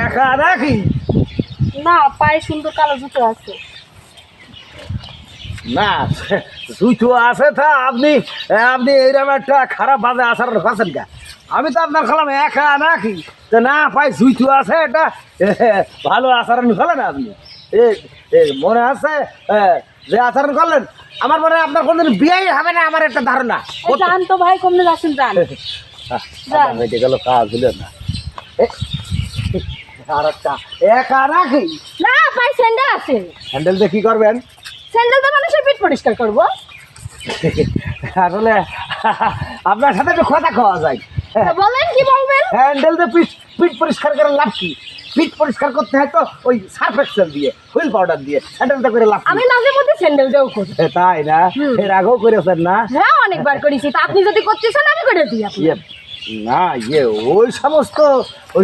একা নাকি? না, পায়ে সুন্দর কালো জুতো আছে। না জুতো আছে তা আপনি আপনি এইরকম একটা খারাপ বাজে আচরণ করছেন কে? আমি তো আপনার খালাম একা নাকি, তো না পাই জুতো আছে এটা ভালো আচরণ করলেন আপনি। মনে আছে যে আচরণ করলেন, আমার মনে হয় আপনার কোনদিন বিয়েই হবে না, আমার একটা ধারণা। জান তো ভাই, কমনে যাচ্ছেন জান। হয়ে গেল, কাজ হলো না। আর একটা একা নাকি? না, পায়ে স্যান্ডেল আছে। হ্যান্ডেল দিয়ে কি করবেন? স্যান্ডেল তো মানুষের পিঠ পরিষ্কার করবো। আসলে আপনার সাথে একটু কথা কওয়া যায়। তা বলেন, কি বলবেন? হ্যান্ডেল দিয়ে পিঠ পিঠ পরিষ্কার করার লাভ কি? পিঠ পরিষ্কার করতে হয় তো ওই সার্ফ এক্সেল দিয়ে, হুইল পাউডার দিয়ে। হ্যান্ডেলটা করে লাভ কি? আমি মাঝে মধ্যে স্যান্ডেল দেও করি। তাই না? এর আগেও করেছেন না? হ্যাঁ, অনেকবার করেছি। তা আপনি যদি করতেছেন আমি করে দিই আপনি। ইয়ে না, ওই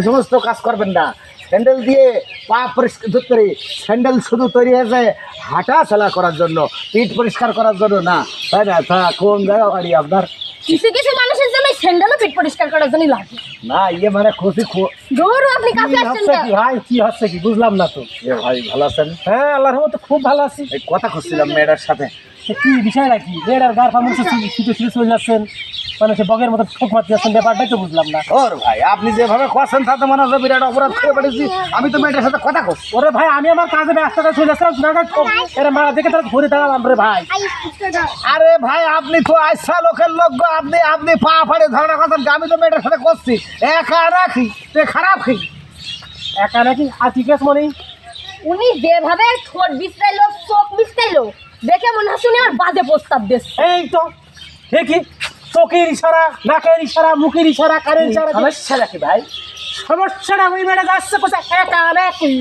সমস্ত কাজ করবেন না। স্যান্ডেল দিয়ে পা পরিষ্কার ধরতে, স্যান্ডেল শুধু তৈরি হয়েছে হাঁটা চলা করার জন্য, পিঠ পরিষ্কার করার জন্য না, তাই না? তা কোন জায়গা বাড়ি আপনার? কিছু কিছু মানুষের জন্য স্যান্ডেলও পিঠ পরিষ্কার করার জন্যই লাগে। না মানে খুশি ধরু আপনি কাছে আসছেন না। ভাই কি হচ্ছে কি বুঝলাম না তো। ভাই ভালো আছেন? হ্যাঁ, আল্লাহর রহমতে খুব ভালো আছি। এই কথা খুঁজছিলাম মেয়েটার সাথে। কি বিষয় নাকি বেড়ার গার ফার্মেন্স শুধু শুধু চলে যাচ্ছেন, মানে সে বগের মতো ঠোক মারতে যাচ্ছেন, ব্যাপারটাই তো বুঝলাম না। ওর ভাই আপনি যেভাবে কথা তাতে মনে হচ্ছে বিরাট অপরাধ করে পেরেছি। আমি তো মেয়েটার সাথে কথা করছি। ওরে ভাই, আমি আমার কাজে ব্যস্ত করে চলে যাচ্ছিলাম, এরা মারা দেখে তারা ধরে দাঁড়ালাম রে ভাই। আরে ভাই আপনি তো আইসা লোকের লোক গো, আপনি পা ফাড়ে ঝগড়া করছেন। আমি তো মেয়েটার সাথে করছি। একা রাখি তুই খারাপ কি? একা নাকি? আর ঠিক আছে মনে উনি যেভাবে ঠোঁট বিছড়াইলো, চোখ বিছড়াইলো, দেখে মনে হচ্ছে উনি আমার বাজে প্রস্তাব দিচ্ছে। এই তো দেখি চোখের ইশারা, নাকের ইশারা, মুখের ইশারা, কানের ইশারা। সমস্যা নাকি ভাই? সমস্যাটা ওই মেয়েটা যাচ্ছে কোথায়? একা নাকি?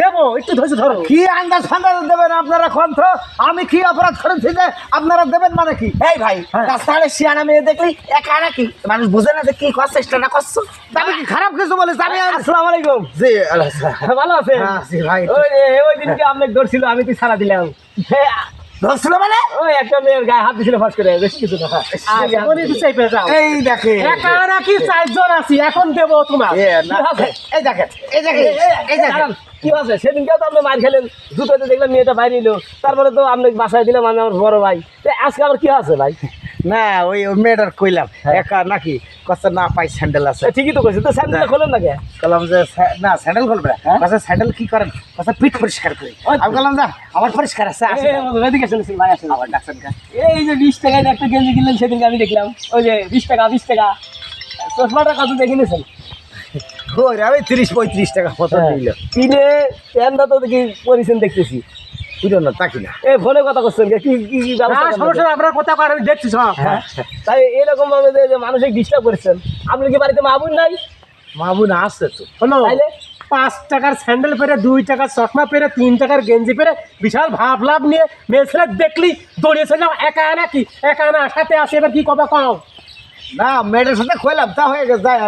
দেবো একটু ধৈর্য ধরো। কি আন্দাজ ফান্দাজ দেবেন আপনারা? কণ্ঠ আমি কি অপরাধ করেছি যে আপনারা দেবেন মানে কি? এই ভাই, রাস্তায় শিয়ানা মেয়ে দেখলি একা নাকি? মানুষ বুঝে না যে কি করছে, চেষ্টা না করছো। আমি কি খারাপ কিছু বলেছি? আমি আসসালামু আলাইকুম। জি ভালো আছেন? জি ভাই। ওই দিনকে আপনাকে ধরছিল, আমি তুই ছাড়া দিলাম। ধরছিল মানে? ওই একটা মেয়ের গায়ে হাত দিছিল ফাঁস করে, বেশি কিছু না। এই দেখে একা নাকি? 4 জন আছি, এখন দেবো তোমার। এই দেখেন এই দেখেন এই দেখেন কি আছে? সেদিনকে তো আপনি মার খেলেন, দুটোতে দেখলাম মেয়েটা বাইরে নিল, তারপরে তো আপনি বাসায় দিলাম, আমি আমার বড় ভাই। আজকে আবার কি আছে ভাই? না ওই মেয়েটার কইলাম একা নাকি, কথা না পাই স্যান্ডেল আছে। ঠিকই তো কইছে, তো স্যান্ডেল খোলেন না কে? বললাম যে না স্যান্ডেল খুলবে না। কথা স্যান্ডেল কি করেন? কথা পিঠ পরিষ্কার করি। আমি বললাম না আমার পরিষ্কার আছে। এদিকে শুনেছিল ভাই, আসেন। আবার ডাকছেন কা? এই যে 20 টাকায় একটা গেঞ্জি কিনলেন সেদিনকে আমি দেখলাম, ওই যে 20 টাকা 20 টাকা চশমাটা কত দেখে নিয়েছেন? ওই আমি 30-35 টাকা মতো নিল। কিনে প্যান্টটা তো দেখি পরিছেন দেখতেছি। বুঝলো না তাকি না। এই ফোনে কথা করছেন কি কি কি ব্যবস্থা? সমস্যা আপনার কথা আমি দেখছি সব। তাই এরকম ভাবে যে মানুষকে ডিস্টার্ব করেছেন। আপনি কি বাড়িতে মা বোন নাই? মা বোন আসছে তো। তাইলে 5 টাকার স্যান্ডেল পরে, 2 টাকার চশমা পরে, 3 টাকার গেঞ্জি পরে বিশাল ভাব লাভ নিয়ে মেয়ে ছেলে দেখলি দৌড়িয়েছিলাম। একা নাকি? একা না, সাথে আসে। এবার কি কবে কও? না মেয়েটার সাথে খোলাম তা হয়ে গেছে। যাই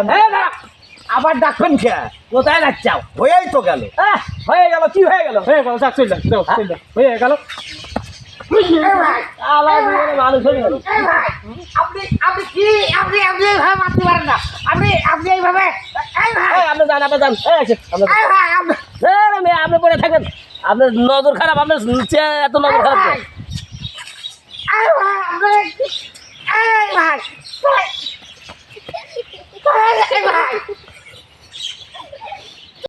আবার ডাকবেন কে? কোথায় যাচ্ছাও? হয়েই তো গেল। হয়ে গেল। কি হয়ে গেল? হয়ে গেল, যাক চলে যাও, হয়ে গেল। মানুষ হয়ে গেল। আপনি আপনি কি আপনি আপনি এইভাবে মারতে পারেন না। আপনি এইভাবে আপনি যান, আপনি যান। আপনি পরে থাকেন, আপনার নজর খারাপ, আপনার এত নজর খারাপ। ভাই